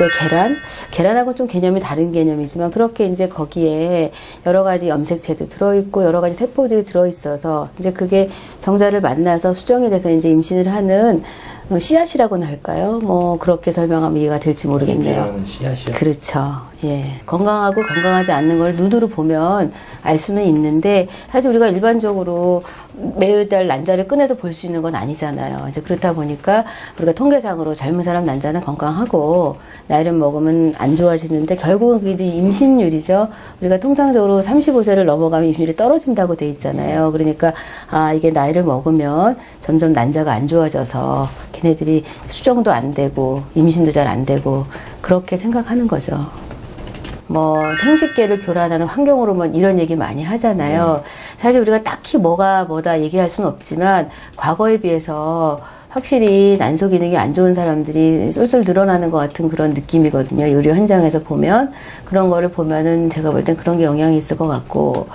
글쎄, 계란하고 좀 개념이 다른 개념이지만 그렇게 이제 거기에 여러 가지 염색체도 들어있고 여러 가지 세포들이 들어있어서 이제 그게 정자를 만나서 수정이 돼서 이제 임신을 하는 씨앗이라고나 할까요? 뭐 그렇게 설명하면 이해가 될지 모르겠네요. 씨앗이요? 그렇죠. 예. 건강하고 건강하지 않는 걸 눈으로 보면 알 수는 있는데 사실 우리가 일반적으로 매달 난자를 꺼내서 볼 수 있는 건 아니잖아요. 이제 그렇다 보니까 우리가 통계상으로 젊은 사람 난자는 건강하고 나이를 먹으면 안 좋아지는데 결국은 그게 임신율이죠. 우리가 통상적으로 35세를 넘어가면 임신율이 떨어진다고 돼 있잖아요. 그러니까 이게 나이를 먹으면 점점 난자가 안 좋아져서 걔네들이 수정도 안 되고 임신도 잘 안 되고 그렇게 생각하는 거죠. 뭐 생식계를 교란하는 환경으로만 이런 얘기 많이 하잖아요. 사실 우리가 딱히 뭐다 얘기할 수는 없지만 과거에 비해서 확실히 난소 기능이 안 좋은 사람들이 쏠쏠 늘어나는 것 같은 그런 느낌이거든요. 의료 현장에서 보면 그런 거를 보면은 제가 볼 땐 그런 게 영향이 있을 것 같고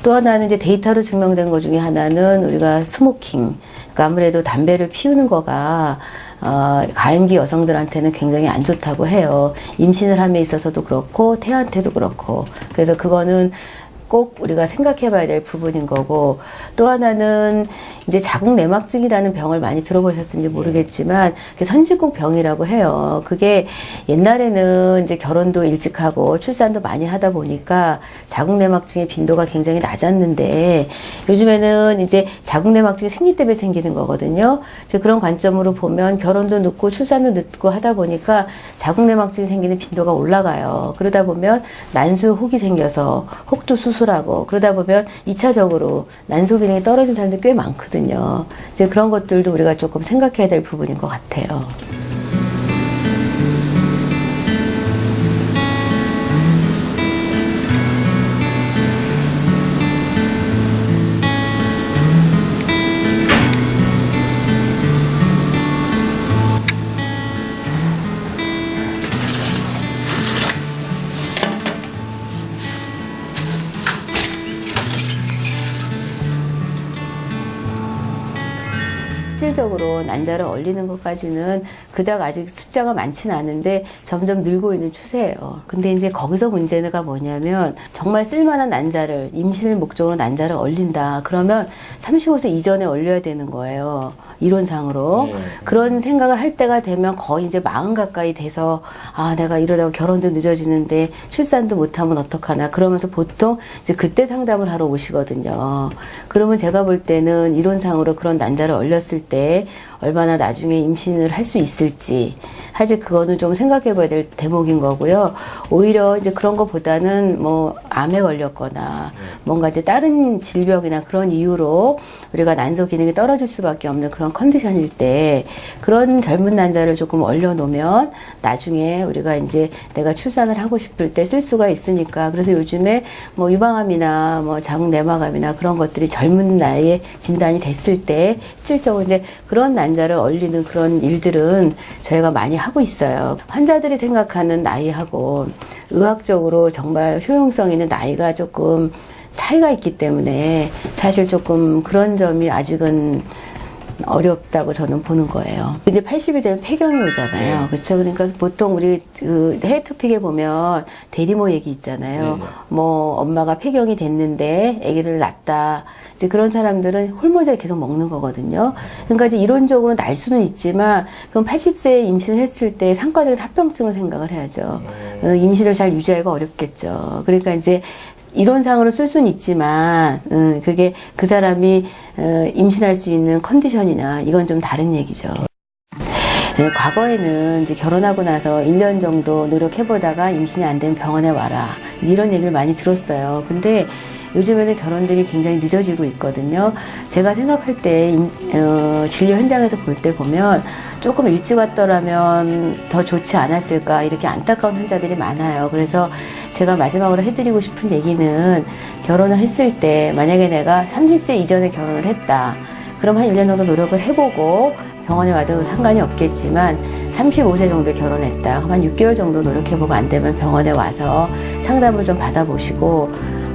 또 하나는 이제 데이터로 증명된 것 중에 하나는 우리가 스모킹. 그러니까 아무래도 담배를 피우는 거가 가임기 여성들한테는 굉장히 안 좋다고 해요. 임신을 함에 있어서도 그렇고 태아한테도 그렇고. 그래서 그거는 꼭 우리가 생각해 봐야 될 부분인 거고 또 하나는 이제 자궁내막증이라는 병을 많이 들어보셨는지 모르겠지만 선진국 병이라고 해요. 그게 옛날에는 이제 결혼도 일찍 하고 출산도 많이 하다 보니까 자궁내막증의 빈도가 굉장히 낮았는데 요즘에는 이제 자궁내막증이 생리 때문에 생기는 거거든요. 이제 그런 관점으로 보면 결혼도 늦고 출산도 늦고 하다 보니까 자궁내막증이 생기는 빈도가 올라가요. 그러다 보면 난소에 혹이 생겨서 혹도 수술하고 그러다 보면 2차적으로 난소 기능이 떨어진 사람들이 꽤 많거든요. 이제 그런 것들도 우리가 조금 생각해야 될 부분인 것 같아요. 실질적으로 난자를 얼리는 것까지는 그닥 아직 숫자가 많지는 않은데 점점 늘고 있는 추세예요. 근데 이제 거기서 문제가 뭐냐면 정말 쓸만한 난자를 임신을 목적으로 난자를 얼린다. 그러면 35세 이전에 얼려야 되는 거예요. 이론상으로. 그런 생각을 할 때가 되면 거의 이제 40 가까이 돼서 내가 이러다가 결혼도 늦어지는데 출산도 못하면 어떡하나. 그러면서 보통 이제 그때 상담을 하러 오시거든요. 그러면 제가 볼 때는 이론상으로 그런 난자를 얼렸을 때 얼마나 나중에 임신을 할 수 있을지 사실 그거는 좀 생각해 봐야 될 대목인 거고요. 오히려 이제 그런 것보다는 뭐 암에 걸렸거나 뭔가 이제 다른 질병이나 그런 이유로 우리가 난소 기능이 떨어질 수밖에 없는 그런 컨디션일 때 그런 젊은 난자를 조금 얼려 놓으면 나중에 우리가 이제 내가 출산을 하고 싶을 때 쓸 수가 있으니까. 그래서 요즘에 뭐 유방암이나 뭐 자궁내막암이나 그런 것들이 젊은 나이에 진단이 됐을 때 실질적으로 이제 그런 난자를 얼리는 그런 일들은 저희가 많이 하고 있어요. 환자들이 생각하는 나이하고 의학적으로 정말 효용성 있는 나이가 조금 차이가 있기 때문에 사실 조금 그런 점이 아직은 어렵다고 저는 보는 거예요. 이제 80이 되면 폐경이 오잖아요. 그렇죠? 그러니까 보통 우리 그 해외토픽에 보면 대리모 얘기 있잖아요. 뭐 엄마가 폐경이 됐는데 아기를 낳았다. 이제 그런 사람들은 호르몬제를 계속 먹는 거거든요. 그러니까 이제 이론적으로 날 수는 있지만 그럼 80세에 임신을 했을 때 상과적인 합병증을 생각을 해야죠. 임신을 잘 유지하기가 어렵겠죠. 그러니까 이제 이론상으로 쓸 수는 있지만 그게 그 사람이 임신할 수 있는 컨디션이나 이건 좀 다른 얘기죠. 과거에는 이제 결혼하고 나서 1년 정도 노력해보다가 임신이 안 되면 병원에 와라 이런 얘기를 많이 들었어요. 근데 요즘에는 결혼들이 굉장히 늦어지고 있거든요. 제가 생각할 때 진료 현장에서 볼 때 보면 조금 일찍 왔더라면 더 좋지 않았을까 이렇게 안타까운 환자들이 많아요. 그래서 제가 마지막으로 해드리고 싶은 얘기는 결혼을 했을 때 만약에 내가 30세 이전에 결혼을 했다. 그럼 한 1년 정도 노력을 해보고 병원에 와도 상관이 없겠지만 35세 정도 결혼했다. 그럼 한 6개월 정도 노력해보고 안 되면 병원에 와서 상담을 좀 받아보시고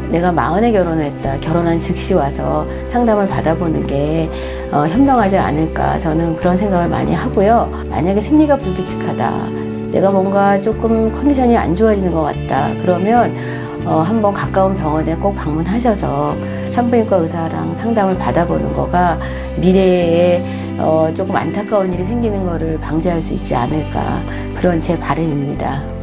내가 40에 결혼했다. 결혼한 즉시 와서 상담을 받아보는 게 현명하지 않을까. 저는 그런 생각을 많이 하고요. 만약에 생리가 불규칙하다. 내가 뭔가 조금 컨디션이 안 좋아지는 것 같다. 그러면 한번 가까운 병원에 꼭 방문하셔서 산부인과 의사랑 상담을 받아보는 거가 미래에 조금 안타까운 일이 생기는 거를 방지할 수 있지 않을까, 그런 제 바람입니다.